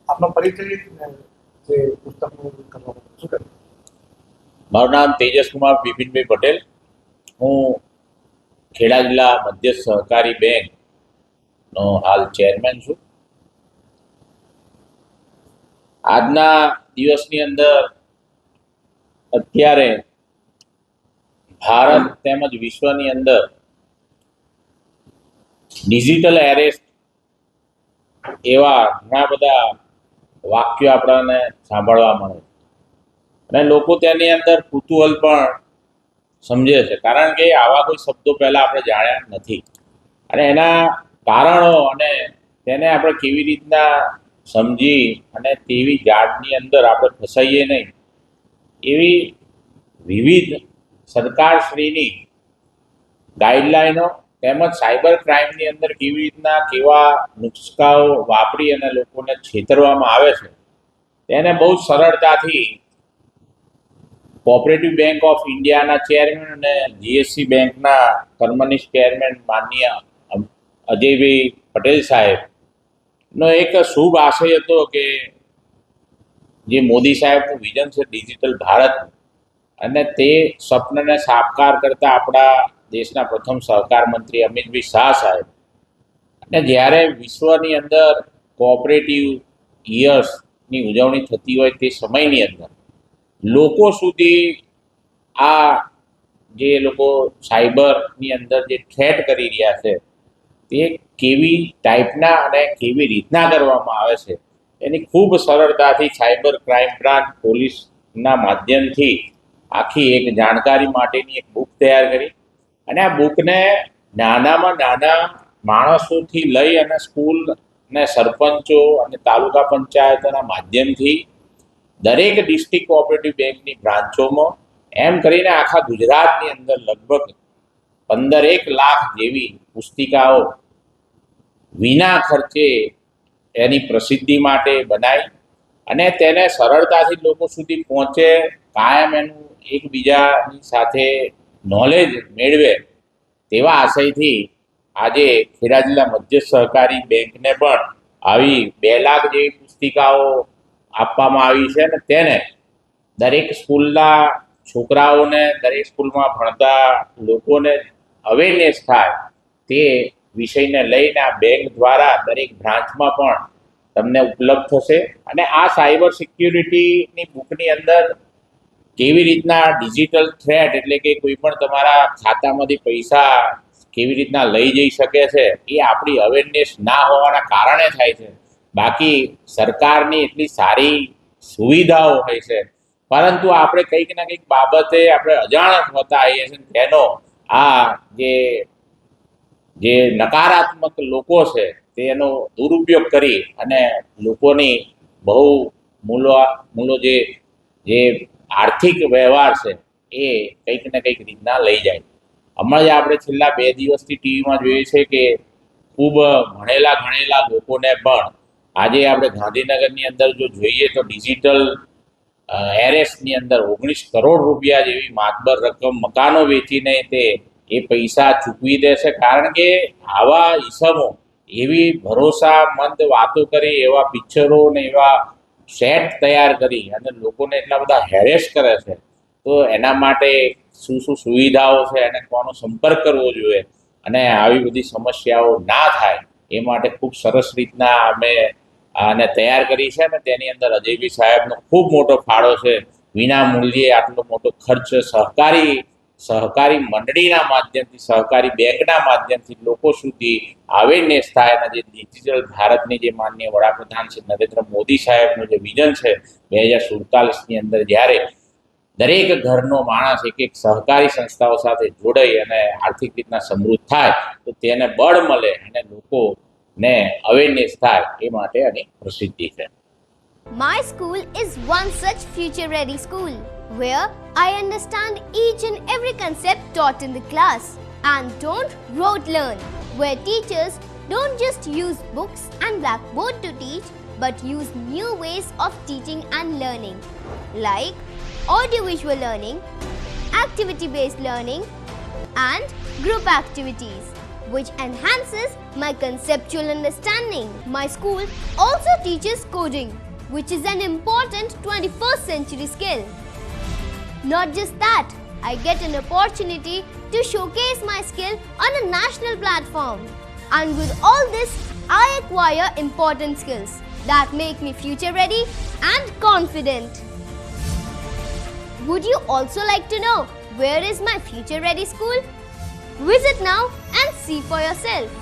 આપનો પરિચય જે પુસ્તકનું કરવામાં શું કરે? મારું નામ તેજસ કુમાર બિપિનભાઈ પટેલ. હું ખેડા જિલ્લા મધ્ય સહકારી બેંકનો હાલ ચેરમેન છું. આજના દિવસની અંદર અત્યારે ભારત તેમજ વિશ્વની અંદર ડિજિટલ એરેસ્ટ એવા ઘણા બધા વાક્યો આપણને સાંભળવા મળે અને લોકો તેની અંદર કુતૂહલ પણ સમજે છે, કારણ કે આવા કોઈ શબ્દો પહેલાં આપણે જાણ્યા નથી અને એના કારણો અને તેને આપણે કેવી રીતના સમજી અને તેવી જાળની અંદર આપણે ફસાઈએ નહીં, એવી વિવિધ સરકારશ્રીની ગાઈડલાઈનો તેમજ સાયબર ક્રાઇમની અંદર કેવી રીતના કેવા નુસ્ખાઓ વાપરી અને લોકોને છેતરવામાં આવે છે તેને બહુ સરળતાથી કોઓપરેટિવ બેંક ઓફ ઇન્ડિયાના ચેરમેન અને જીએસસી બેંકના કર્મનિષ્ઠ ચેરમેન માનનીય અજયભાઈ પટેલ સાહેબનો એક શુભ આશય હતો કે જે મોદી સાહેબનું વિઝન છે ડિજિટલ ભારતનું, અને તે સ્વપ્નને સાકાર કરતા આપણા દેશના પ્રથમ સહકાર મંત્રી અમિતભાઈ શાહ સાહેબ, અને જ્યારે વિશ્વની અંદર કોઓપરેટિવ યર્સની ઉજવણી થતી હોય તે સમયની અંદર લોકો સુધી આ જે લોકો સાયબરની અંદર જે થ્રેટ કરી રહ્યા છે તે કેવી ટાઈપના અને કેવી રીતના કરવામાં આવે છે એની ખૂબ સરળતાથી સાયબર ક્રાઇમ બ્રાન્ચ પોલીસના માધ્યમથી આખી એક જાણકારી માટેની એક બુક તૈયાર કરી અને આ બુકને નાનામાં નાના માણસોથી લઈ અને સ્કૂલ અને સરપંચો અને તાલુકા પંચાયતોના માધ્યમથી દરેક ડિસ્ટ્રિક્ટ કોઓપરેટિવ બેંકની બ્રાન્ચોમાં એમ કરીને આખા ગુજરાતની અંદર લગભગ 15 લાખ જેવી પુસ્તિકાઓ વિના ખર્ચે એની પ્રસિદ્ધિ માટે બનાવી અને તેને સરળતાથી લોકો સુધી પહોંચે, કાયમ એનું એકબીજાની સાથે નોલેજ મેળવે તેવા આશયથી આજે ખેડા જિલ્લા મધ્ય સહકારી બેંકને પણ આવી 2 લાખ જેવી પુસ્તિકાઓ આપવામાં આવી છે અને તેને દરેક સ્કૂલના છોકરાઓને, દરેક સ્કૂલમાં ભણતા લોકોને અવેરનેસ થાય તે વિષયને લઈને આ બેંક દ્વારા દરેક બ્રાન્ચમાં પણ તમને ઉપલબ્ધ થશે. અને આ સાયબર સિક્યુરિટીની બુકની અંદર કેવી રીતના ડિજિટલ થ્રેટ એટલે કે કોઈ પણ તમારા ખાતામાંથી પૈસા કેવી રીતના લઈ જઈ શકે છે એ આપણી અવેરનેસ ના હોવાના કારણે થાય છે. બાકી સરકારની એટલી સારી સુવિધાઓ હોય છે, પરંતુ આપણે કંઈક ના કંઈક બાબતે આપણે અજાણ હોતા આવીએ છીએ. તેનો આ જે નકારાત્મક લોકો છે તેનો દુરુપયોગ કરી અને લોકોની બહુ મૂલો જે આર્થિક વ્યવહાર છે એ કંઈક ને કંઈક રીતના લઈ જાય. હમણાં જ આપણે છેલ્લા 2 દિવસથી ટીવીમાં જોઈએ છે કે ખૂબ ભણેલા લોકોને પણ આજે આપણે ગાંધીનગરની અંદર જો જોઈએ તો ડિજિટલ એરેસ્ટની અંદર 19 કરોડ રૂપિયા જેવી માતબર રકમ મકાનો વેચીને તે એ પૈસા ચૂકવી દેશે, કારણ કે આવા ઈસમો એવી ભરોસામંદ વાતો કરી, એવા પિક્ચરો ને એવા સેટ તૈયાર કરી અને લોકોને એટલા બધા હેરેસ કરે છે. તો એના માટે શું સુવિધાઓ છે અને કોનો સંપર્ક કરવો જોઈએ અને આવી બધી સમસ્યાઓ ના થાય એ માટે ખૂબ સરસ રીતના અમે આને તૈયાર કરી છે અને તેની અંદર અજયભાઈ સાહેબનો ખૂબ મોટો ફાળો છે. વિના મૂલ્યે આટલો મોટો ખર્ચ સહકારી મંડળીના માધ્યમથી, સહકારી બેંકના માધ્યમથી લોકો સુધી અવેરનેસ થાય અને જે ડિજિટલ ભારતની જે માનનીય વડાપ્રધાન શ્રી નરેન્દ્ર મોદી સાહેબનું જે વિઝન છે 2047ની અંદર જ્યારે દરેક ઘરનો માણસ એક સહકારી સંસ્થાઓ સાથે જોડાઈ અને આર્થિક રીતના સમૃદ્ધ થાય તો તેને બળ મળે અને લોકોને અવેરનેસ થાય એ માટે આની પ્રસિદ્ધિ છે. My school is one such future-ready school where I understand each and every concept taught in the class and don't rote learn, where teachers don't just use books and blackboard to teach but use new ways of teaching and learning like audiovisual learning, activity-based learning and group activities which enhances my conceptual understanding. My school also teaches coding, which is an important 21st century skill. Not just that, I get an opportunity to showcase my skill on a national platform. And with all this, I acquire important skills that make me future ready and confident. Would you also like to know where is my future ready school? Visit now and see for yourself.